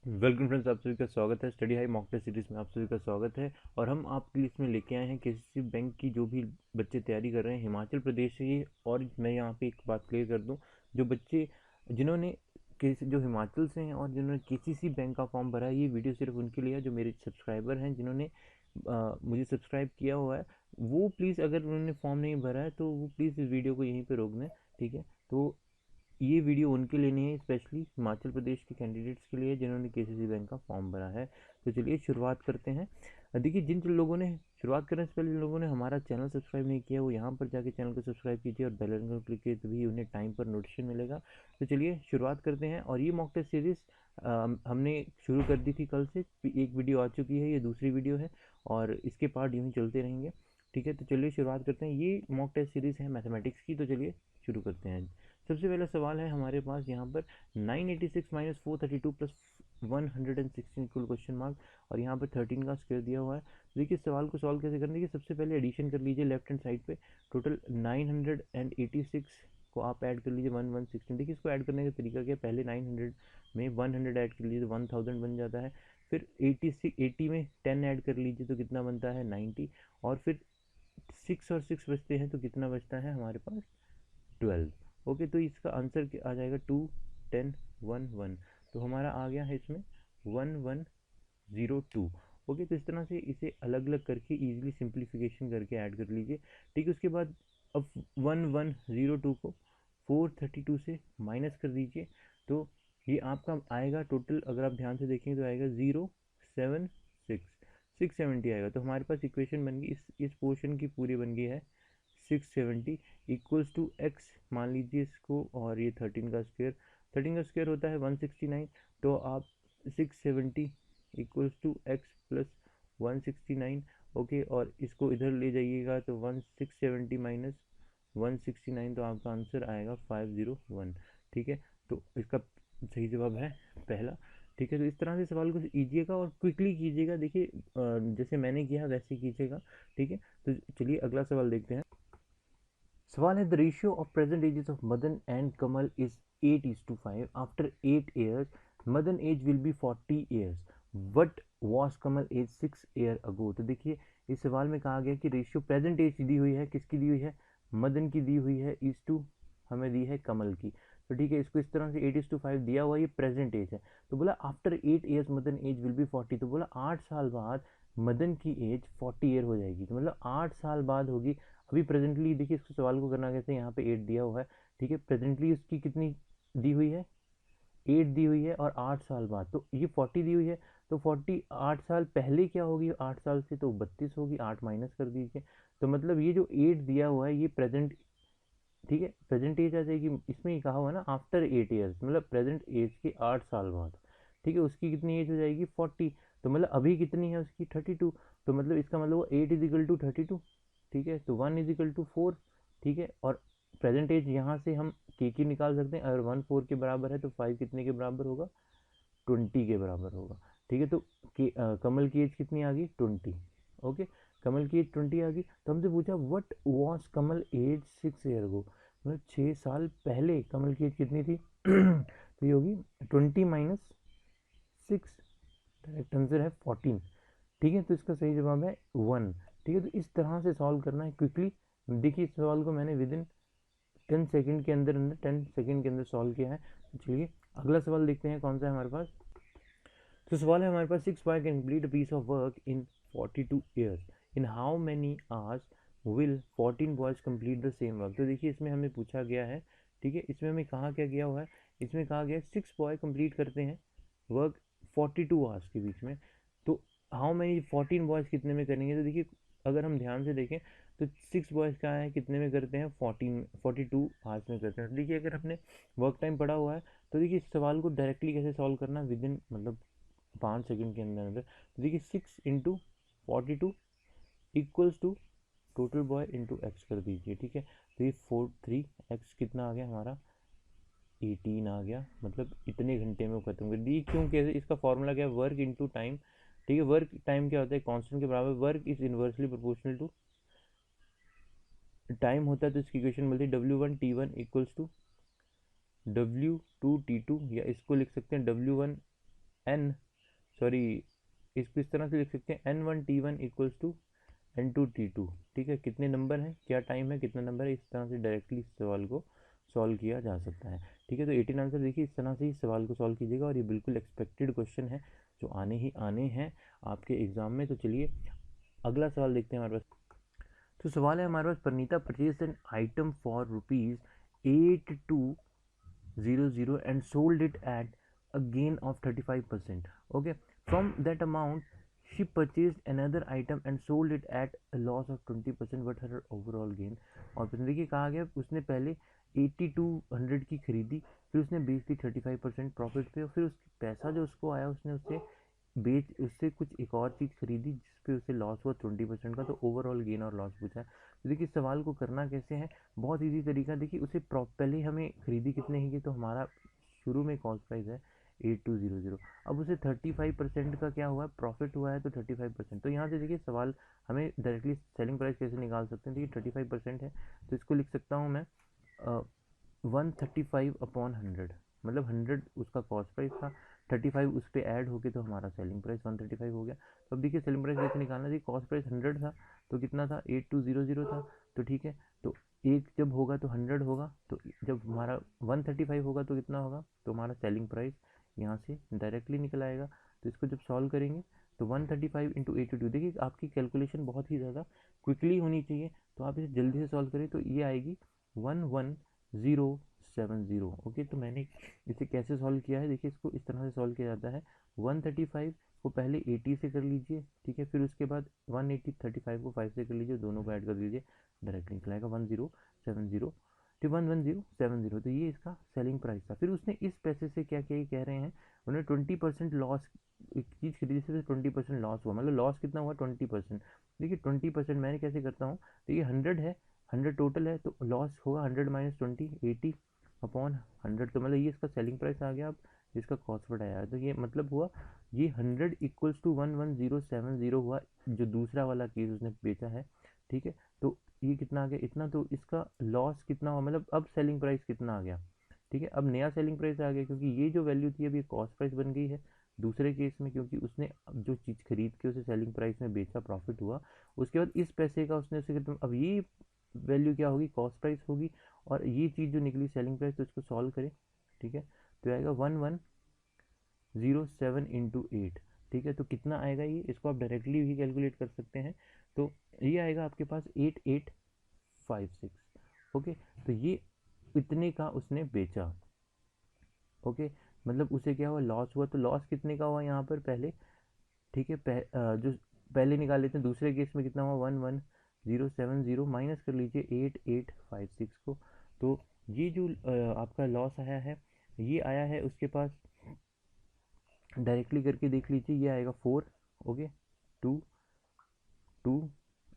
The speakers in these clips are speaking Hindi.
वेलकम फ्रेंड्स, आप सभी का स्वागत है। Study high mock test series में आप सभी का स्वागत है। और हम आपके लिए इसमें लेके आए हैं केसीसी बैंक की जो भी बच्चे तैयारी कर रहे हैं हिमाचल प्रदेश से ही। और मैं यहाँ पे एक बात क्लियर कर दूँ, जो बच्चे जिन्होंने जो हिमाचल से हैं और जिन्होंने केसीसी बैंक का फॉर्म भरा है, ये वीडियो सिर्फ उनके लिए है जो मेरे सब्सक्राइबर हैं, जिन्होंने मुझे सब्सक्राइब किया हुआ है। वो प्लीज़, अगर उन्होंने फॉर्म नहीं भरा है तो वो प्लीज़ इस वीडियो को यहीं पर रोक दें। ठीक है, तो ये वीडियो उनके लिए नहीं है, स्पेशली हिमाचल प्रदेश के कैंडिडेट्स के लिए जिन्होंने केसीसी बैंक का फॉर्म भरा है। तो चलिए शुरुआत करते हैं। देखिए, जिन जिन लोगों ने शुरुआत करने से पहले जिन लोगों ने हमारा चैनल सब्सक्राइब नहीं किया, वो यहाँ पर जाके चैनल को सब्सक्राइब कीजिए और बेल आइकन को क्लिक कीजिए, तभी उन्हें टाइम पर नोटिफिकेशन मिलेगा। तो चलिए शुरुआत करते हैं। और ये मॉक टेस्ट सीरीज़ हमने शुरू कर दी थी कल से, एक वीडियो आ चुकी है, ये दूसरी वीडियो है और इसके पार्ट यूँ ही चलते रहेंगे। ठीक है, तो चलिए शुरुआत करते हैं। ये मॉक टेस्ट सीरीज़ है मैथमेटिक्स की, तो चलिए शुरू करते हैं। सबसे पहला सवाल है हमारे पास यहाँ पर 986 minus 432 plus 116 equal question mark, और यहाँ पर 13 का स्क्वायर दिया हुआ है। देखिए सवाल को सॉल्व कैसे करना है। देखिए सबसे पहले एडिशन कर लीजिए लेफ्ट हैंड साइड पे। टोटल 986 को आप ऐड कर लीजिए 1116। देखिए इसको ऐड करने का तरीका क्या है, पहले 900 में 100 ऐड कर लीजिए तो 1000 बन जाता है। फिर 80 में 10 ऐड कर लीजिए तो कितना बनता है 90, और फिर 6 और 6 बचते हैं तो कितना बचता है हमारे पास 12। ओके, तो इसका आंसर आ जाएगा 2 10 1 1। तो हमारा आ गया है इसमें 1102। ओके, तो इस तरह से इसे अलग अलग करके इजीली सिंप्लीफिकेशन करके ऐड कर लीजिए। ठीक है, उसके बाद अब 1102 को 432 से माइनस कर दीजिए। तो ये आपका आएगा टोटल, अगर आप ध्यान से देखेंगे तो आएगा 076 आएगा। तो हमारे पास इक्वेशन बन गई, इस पोर्शन की पूरी बन गई है 670 इक्वल्स टू एक्स मान लीजिए इसको, और ये 13 का स्क्वायर होता है 169। तो आप 670 equals to x plus 169। Okay, और इसको इधर ले जाइएगा तो 670 माइनस 169, तो आपका आंसर आएगा 501। ठीक है, तो इसका सही जवाब है पहला। ठीक है, तो इस तरह से सवाल को कीजिएगा और क्विकली कीजिएगा। देखिए जैसे मैंने किया वैसे कीजिएगा। ठीक है, तो चलिए अगला सवाल देखते हैं। सवाल है, the ratio of present ages of Madan and Kamal is 8:5। After 8 years Madan age will be 40 years। What was Kamal age 6 year ago. तो देखिए इस सवाल में कहा गया कि रेशियो प्रेजेंट एज दी हुई है, किसकी दी हुई है, मदन की दी हुई है, इज टू हमें दी है कमल की। तो ठीक है, इसको इस तरह से 8:5 दिया हुआ, ये प्रेजेंट एज है। तो बोला after 8 years Madan age will be 40। तो बोला 8 साल बाद मदन की एज 40 year हो जाएगी, तो मतलब 8 साल बाद होगी। अभी प्रेजेंटली देखिए इसको सवाल को करना कैसे, यहाँ पे 8 दिया हुआ है। ठीक है, प्रेजेंटली उसकी कितनी दी हुई है, 8 दी हुई है, और 8 साल बाद तो ये 40 दी हुई है। तो 40 8 साल पहले क्या होगी, 8 साल से तो 32 होगी, 8 माइनस कर दीजिए। तो मतलब ये जो 8 दिया हुआ है ये प्रेजेंट, ठीक है, प्रेजेंट एज आ जाएगी। इसमें ही कहा हुआ है ना आफ्टर 8 years, मतलब प्रेजेंट एज के 8 साल बाद। ठीक है, उसकी कितनी एज हो जाएगी 40। तो मतलब अभी कितनी है उसकी 32। तो मतलब इसका मतलब 8 = 32। ठीक है, तो 1 = 4। ठीक है, और प्रेजेंट एज यहाँ से हम के निकाल सकते हैं। अगर 1 4 के बराबर है तो 5 कितने के बराबर होगा, 20 के बराबर होगा। ठीक है, तो कमल की एज कितनी आ गई 20। ओके, कमल की एज 20 आ गई। तो हमसे पूछा what was Kamal age 6 year ago, मतलब 6 साल पहले कमल की एज कितनी थी तो ये होगी 20 - 6। डायरेक्ट आंसर है 14। ठीक है, तो इसका सही जवाब है 1। ठीक है, तो इस तरह से सॉल्व करना है क्विकली। देखिए इस सवाल को मैंने विद इन 10 सेकेंड के अंदर 10 सेकेंड के अंदर सॉल्व किया है। तो चलिए अगला सवाल देखते हैं कौन सा है हमारे पास। तो सवाल है हमारे पास, 6 boy can complete a piece of work in 42 years। In how many hours will 14 boys complete the same work। तो देखिए इसमें हमें पूछा गया है, ठीक है, इसमें हमें कहा क्या गया हुआ है, इसमें कहा गया है 6 boy कंप्लीट करते हैं वर्क 42 आवर्स के बीच में। तो हाउ मैनी 14 बॉयज़ कितने में करेंगे। तो देखिए अगर हम ध्यान से देखें तो 6 बॉयज़ क्या है, कितने में करते हैं 42 आवर्स में करते हैं। तो देखिए अगर अपने वर्क टाइम पड़ा हुआ है तो देखिए इस सवाल को डायरेक्टली कैसे सॉल्व करना विद इन, मतलब 5 सेकंड के अंदर अंदर। तो देखिए 6 × 42 equals to total boy into x कर दीजिए। ठीक है, तो ये 3x कितना आ गया हमारा 18 आ गया, मतलब इतने घंटे में वो खत्म कर दी। क्यों, कैसे, इसका फॉर्मूला क्या है, वर्क इंटू टाइम। ठीक है, वर्क टाइम क्या होता है, कांस्टेंट के बराबर, work is inversely proportional to time होता है। तो इसकी इक्वेशन मिलती है W1 T1 equals to W2 T2, या इसको लिख सकते हैं W1 एन सॉरी इसको इस तरह से लिख सकते हैं N1T1 इक्वल्स टू N2T2। ठीक है, कितने नंबर हैं, क्या टाइम है, कितना नंबर है, इस तरह से डायरेक्टली इस सवाल को सॉल्व किया जा सकता है। ठीक है, तो 18 आंसर देखिए इस तरह से इस सवाल को सॉल्व कीजिएगा और ये बिल्कुल एक्सपेक्टेड क्वेश्चन है जो आने ही आने हैं आपके एग्जाम में। तो चलिए अगला सवाल देखते हैं हमारे पास। तो सवाल है हमारे पास, Parnita purchase an item for ₹8200 and sold it at a gain of 35%. Okay, from that amount she purchased another item and sold it at a loss of 20%. What her overall gain? और फिर देखिए कहा गया उसने पहले 8200 की खरीदी, फिर उसने बेच दी 35% प्रॉफिट पे, और फिर उसकी पैसा जो उसको आया उसने उससे कुछ एक और चीज़ खरीदी जिस पे उसे लॉस हुआ 20% का। तो ओवरऑल गेन और लॉस पूछा है। तो देखिए सवाल को करना कैसे है, बहुत इजी तरीका। देखिए उसे पहले हमें खरीदी कितने की, तो हमारा शुरू में कॉस्ट प्राइस है 8200। अब उसे 35% का क्या हुआ है, प्रॉफिट हुआ है, तो 35%। तो यहाँ से देखिए सवाल हमें डायरेक्टली सेलिंग प्राइस कैसे निकाल सकते हैं। देखिए 35% है तो इसको लिख सकता हूँ मैं 135/100, मतलब 100 उसका कॉस्ट प्राइस था, 35 उस पर ऐड हो गया तो हमारा सेलिंग प्राइस 135 हो गया। तो अब देखिए सेलिंग प्राइस कैसे निकालना है, कॉस्ट प्राइस 100 था तो कितना था 8200 था। तो ठीक है, तो एक जब होगा तो 100 होगा, तो जब हमारा 135 होगा तो कितना होगा, तो हमारा सेलिंग प्राइस यहाँ से डायरेक्टली निकल आएगा। तो इसको जब सॉल्व करेंगे तो 135 इंटू 82, देखिए आपकी कैलकुलेशन बहुत ही ज़्यादा क्विकली होनी चाहिए, तो आप इसे जल्दी से सॉल्व करें तो ये आएगी 11070। ओके, तो मैंने इसे कैसे सॉल्व किया है, देखिए इसको इस तरह से सॉल्व किया जाता है। 135 को पहले 80 से कर लीजिए, ठीक है, फिर उसके बाद 135 को 5 से कर लीजिए, दोनों को ऐड कर दीजिए, डायरेक्ट निकल आएगा 1070, तो 11070। तो ये इसका सेलिंग प्राइस था। फिर उसने इस पैसे से क्या किया, कह रहे हैं उन्होंने 20% लॉस, एक चीज़ खरीदी से 20% लॉस हुआ, मतलब लॉस कितना हुआ 20%। देखिए 20% मैंने कैसे करता हूँ, देखिए 100 है, 100 टोटल है तो लॉस होगा 100 माइनस 20, 80/100। तो मतलब ये इसका सेलिंग प्राइस आ गया। अब इसका कॉस्ट वर्ड आया, तो ये मतलब हुआ ये 100 इक्वल्स टू 11070 हुआ, जो दूसरा वाला केस उसने बेचा है। ठीक है, तो ये कितना आ गया, इतना। तो इसका लॉस कितना हुआ, मतलब अब सेलिंग प्राइस कितना आ गया। ठीक है, अब नया सेलिंग प्राइस आ गया, क्योंकि ये जो वैल्यू थी अभी कॉस्ट प्राइस बन गई है दूसरे केस में, क्योंकि उसने अब जो चीज़ खरीद के उसे सेलिंग प्राइस में बेचा, प्रॉफिट हुआ, उसके बाद इस पैसे का उसने उसे, अब ये वैल्यू क्या होगी, कॉस्ट प्राइस होगी, और ये चीज़ जो निकली सेलिंग प्राइस, तो इसको सॉल्व करें। ठीक है, तो आएगा 1107 इंटू 8। ठीक है, तो कितना आएगा ये, इसको आप डायरेक्टली भी कैलकुलेट कर सकते हैं। तो ये आएगा आपके पास 8856। ओके, तो ये इतने का उसने बेचा। ओके, मतलब उसे क्या हुआ, लॉस हुआ। तो लॉस कितने का हुआ यहाँ पर पहले, ठीक है, जो पहले निकाल लेते हैं, दूसरे केस में कितना हुआ 11070 माइनस कर लीजिए 8856 को। तो ये जो आपका लॉस आया है, ये आया है उसके पास, डायरेक्टली करके देख लीजिए, ये आएगा 4। ओके, 2 2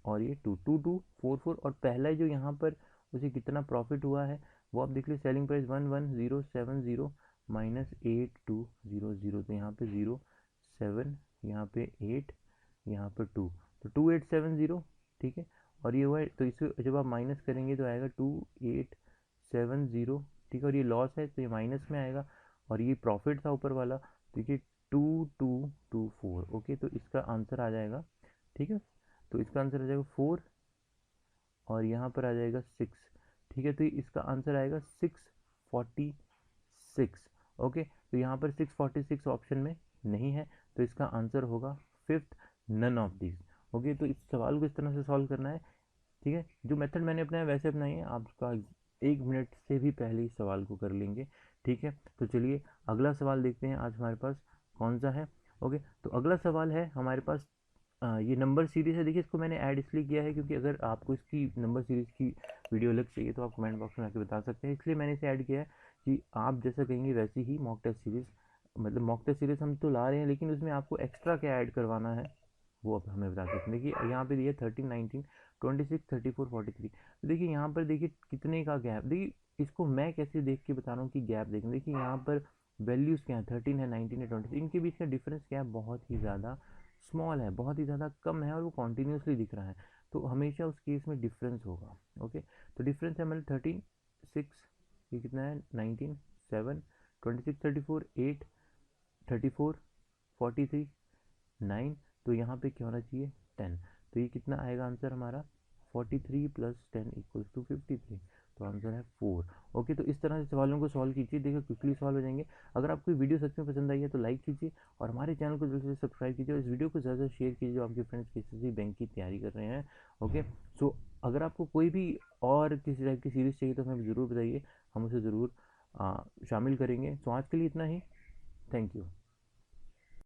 और ये 2 2 2 4 4, और पहला जो यहाँ पर उसे कितना प्रॉफिट हुआ है वो आप देख लीजिए, सेलिंग प्राइस 11070 माइनस 8200, तो यहाँ पे 0 7, यहाँ पे 8, यहाँ पर 2, तो 2870। ठीक है, और ये हुआ है, तो इसे जब आप माइनस करेंगे तो आएगा 2870। ठीक है, और ये लॉस है तो ये माइनस में आएगा, और ये प्रॉफिट था ऊपर वाला, देखिए 2224। ओके, तो इसका आंसर आ जाएगा। ठीक है, तो इसका आंसर आ जाएगा 4, और यहाँ पर आ जाएगा 6। ठीक है, तो इसका आंसर आएगा 646। ओके, तो यहाँ पर 646 ऑप्शन में नहीं है, तो इसका आंसर होगा fifth, none of this. Okay, तो इस सवाल को इस तरह से सॉल्व करना है। ठीक है, जो मेथड मैंने अपनाया वैसे अपनाइए, आपका 1 मिनट से भी पहले इस सवाल को कर लेंगे। ठीक है, तो चलिए अगला सवाल देखते हैं आज हमारे पास कौन सा है। ओके, तो अगला सवाल है हमारे पास, ये नंबर सीरीज़ है। देखिए इसको मैंने ऐड इसलिए किया है क्योंकि अगर आपको इसकी नंबर सीरीज़ की वीडियो अलग चाहिए तो आप कमेंट बॉक्स में आके बता सकते हैं, इसलिए मैंने इसे ऐड किया है कि आप जैसा कहेंगे वैसी ही मॉक टेस्ट सीरीज़, मतलब मॉक टेस्ट सीरीज़ हम तो ला रहे हैं, लेकिन उसमें आपको एक्स्ट्रा क्या ऐड करवाना है वो आप हमें बता सकते हैं। देखिए यहाँ पे दिया 13 19 26 34 43। तो देखिए यहाँ पर देखिए कितने का गैप, देखिए इसको मैं कैसे देख के बता रहा हूँ कि गैप देखें। देखिए यहाँ पर वैल्यूज़ क्या है, 13 है, 19 है, 26, इनके बीच का डिफरेंस क्या है, बहुत ही ज़्यादा स्मॉल है, बहुत ही ज़्यादा कम है, और वो कॉन्टीन्यूसली दिख रहा है, तो हमेशा उस केस में डिफरेंस होगा। ओके, तो डिफरेंस है मतलब 13 6, ये कितना है 19 7, 26 34 8, 34 43 9, तो यहाँ पे क्या होना चाहिए 10, तो ये कितना आएगा आंसर हमारा 43 + 10 = 53, तो आंसर है 4। ओके, तो इस तरह से सवालों को सॉल्व कीजिए, देखिए क्विकली सॉल्व हो जाएंगे। अगर आपको वीडियो सच में पसंद आई है तो लाइक कीजिए और हमारे चैनल को जल्द से सब्सक्राइब कीजिए और इस वीडियो को ज़्यादा शेयर कीजिए जो आपके फ्रेंड्स किसी बैंक की तैयारी कर रहे हैं। ओके, सो अगर आपको कोई भी और किसी टाइप की सीरीज़ चाहिए तो हमें ज़रूर बताइए, हम उसे ज़रूर शामिल करेंगे। सो आज के लिए इतना ही, थैंक यू।